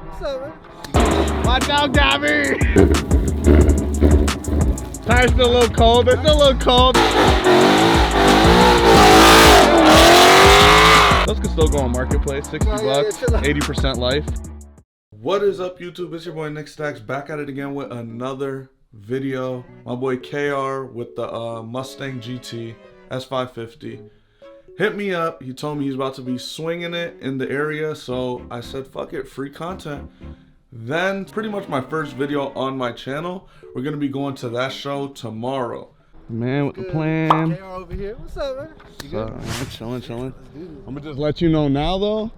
What's up, man? Watch out, Gabby! Tires still a little cold. They're still a little cold. Those can still go on Marketplace. 60 bucks, 80% life. What is up, YouTube? It's your boy Nick Stacks back at it again with another video. My boy KR with the Mustang GT S550 hit me up. He told me he's about to be swinging it in the area, so I said fuck it, free content. Then pretty much my first video on my channel. We're gonna be going to that show tomorrow. Man, with the plan. KR over here. What's up, man? You good? Chilling. I'm gonna just let you know now though,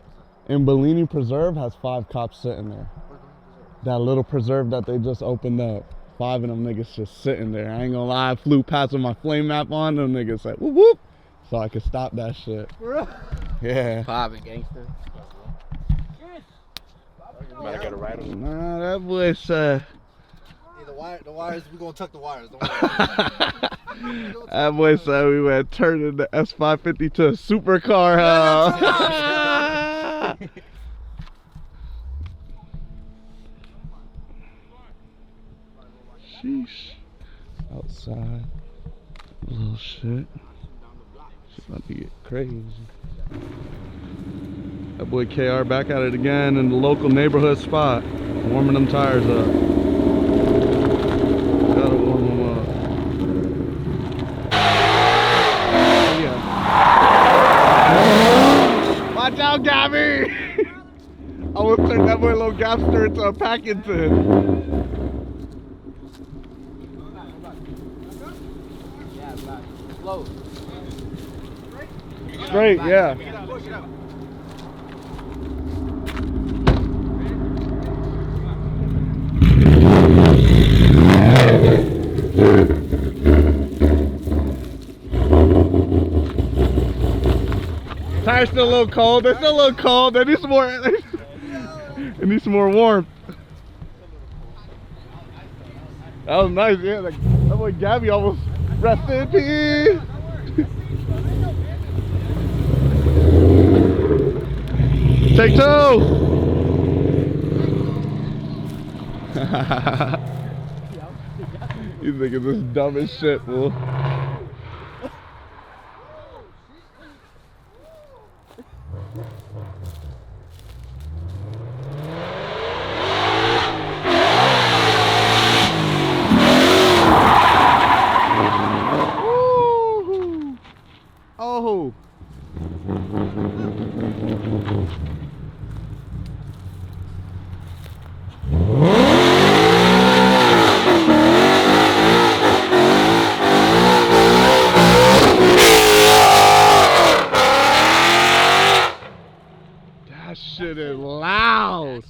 in Bellini Preserve has 5 cops sitting there. That little preserve that they just opened up. 5 of them niggas just sitting there. I ain't gonna lie, I flew past with my flame map on, them niggas said whoop whoop. So I could stop that shit. Yeah. Poppin' gangster. Might get a ride on. Nah, that boy said. Yeah, the wires, we gonna tuck the wires. That boy said we went turning the S550 to a supercar, huh? Sheesh. Outside. Little shit. Shit about to get crazy. That boy KR back at it again in the local neighborhood spot. Warming them tires up. Gotta warm them up. Oh, yeah. Watch out, Gabby! I will turn that boy little gapster into a Packington. Straight, yeah. Tires still a little cold. They're still a little cold. They need some more. They need some more warmth. That was nice, yeah. Like, that boy Gabby almost rest in peace. Take 2. You thinking this dumb as shit, fool. Oh. That shit is loud.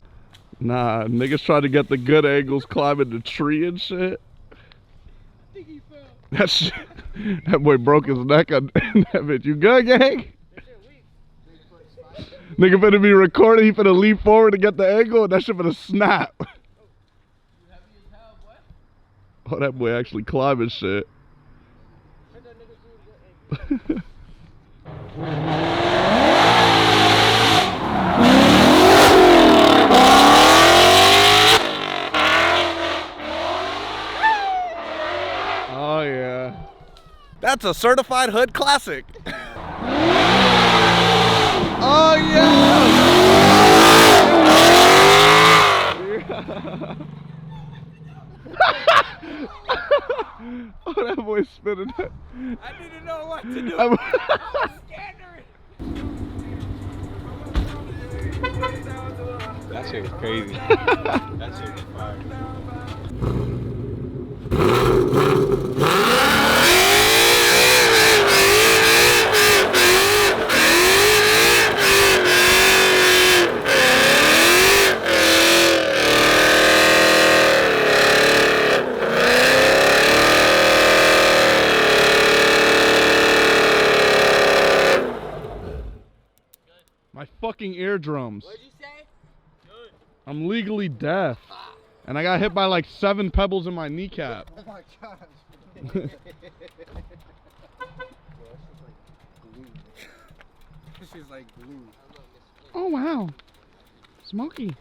Nah, niggas try to get the good angles climbing the tree and shit. That shit, that boy broke his neck on that bitch. You good, gang? Nigga finna be recording, he finna leap forward to get the angle, and that shit finna snap. Oh, that boy actually climbing shit. Oh yeah. That's a certified hood classic. Oh yeah. Oh, that boy spinning that. I didn't know what to do. I'm That shit was crazy. That shit was fire. my fucking eardrums. What'd you say? Good. I'm legally deaf. And I got hit by like 7 pebbles in my kneecap. Oh my gosh. This is like glue. Oh wow. Smoky.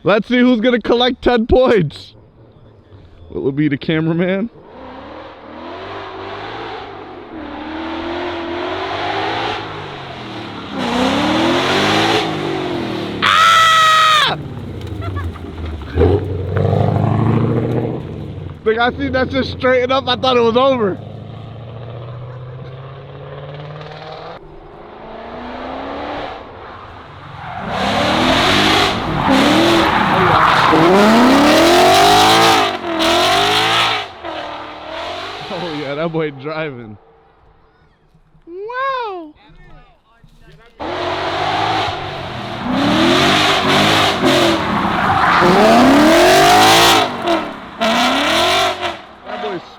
Let's see who's gonna collect 10 points. Will it be the cameraman? Like, I see that just straightened up. I thought it was over. Oh yeah, that boy driving. Wow.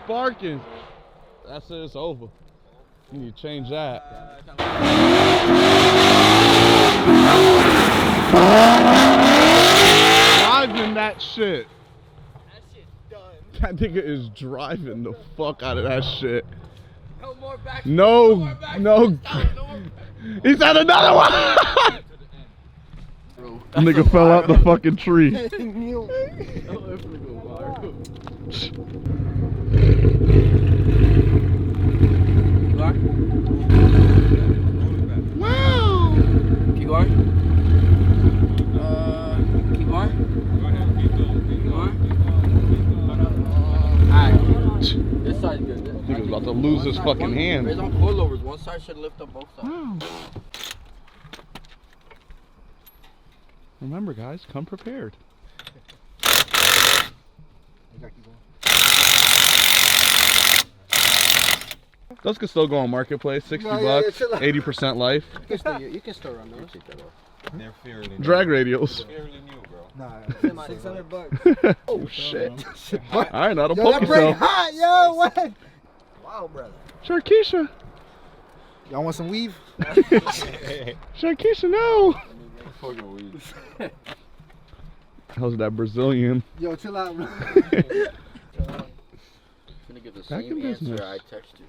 Sparking. That's it, it's over. You need to change that. Driving that shit. That shit's done. That nigga is driving the fuck out of that shit. No more back. No. He's at another one. Nigga fell out the fucking tree. Wow. Keep going. Keep going. Keep going. Alright. This side's good. Nigga's about to lose his fucking hand. There's on coilovers. One side should lift up both sides. Wow. Remember, guys, come prepared. Those can still go on Marketplace, 60 bucks, 80% life. You can still run those. They're fairly new. Drag radials. Fairly new, bro. Nah, 600 bucks. Oh shit. Alright, now don't poke that brake yourself. hot, yo, what? Wow, brother. Sharkeisha. Y'all want some weave? Sharkeisha, no. Fucking weed. How's that Brazilian? Yo, chill out, bro. Back Give the in same business. answer I text you.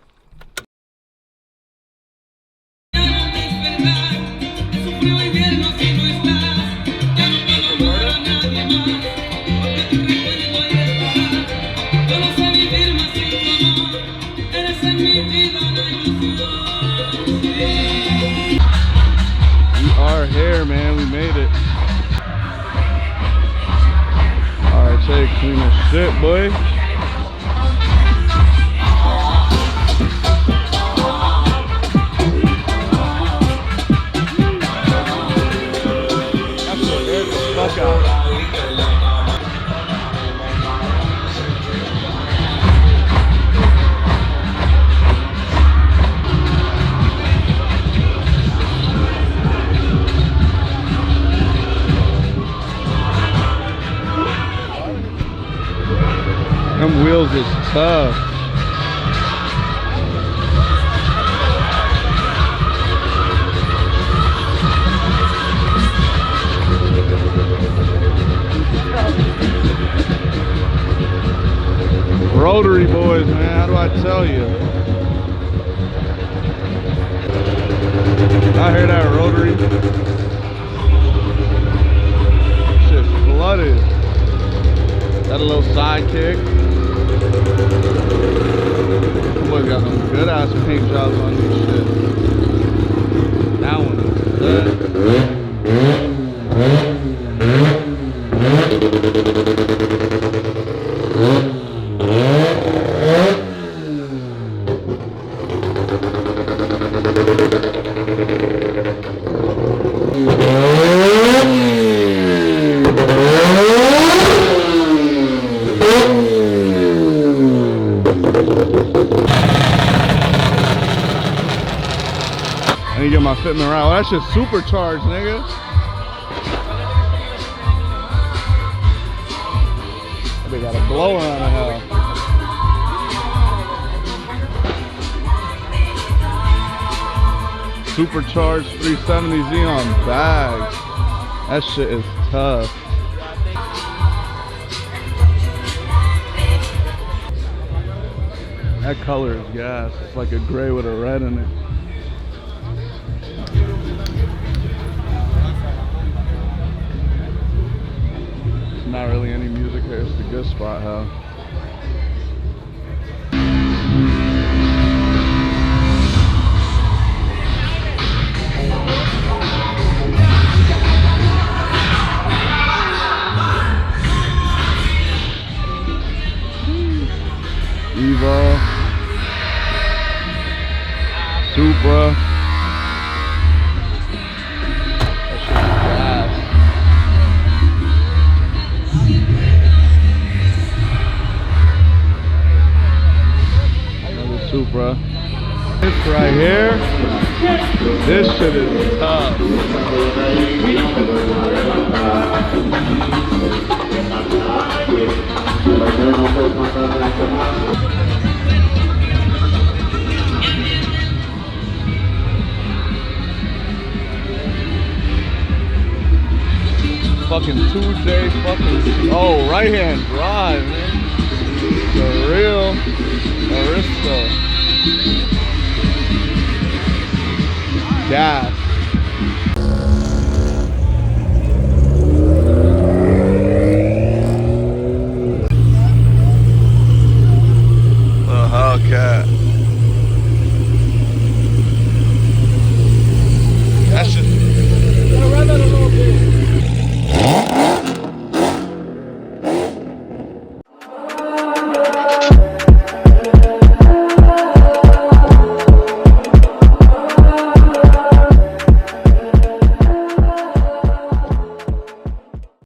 We are here, man. We made it. Alright, take clean as shit, boy. Them wheels is tough. Rotary boys, man, how do I tell you? I hear that rotary. Shit flooded. Got a little sidekick. Boy, got some good ass paint jobs on this shit. That one is good. I need to get my fitment right. Well, that shit's supercharged, nigga. They got a blower on the hell. Supercharged 370Z on bags. That shit is tough. That color is gas. It's like a gray with a red in it. It's a good spot, huh? Evo, Supra. That shit is gas. Another Supra. This right here, this shit is tough. Fucking 2J fucking, oh, right hand drive, man. The real Aristo. Gas. The Hellcat.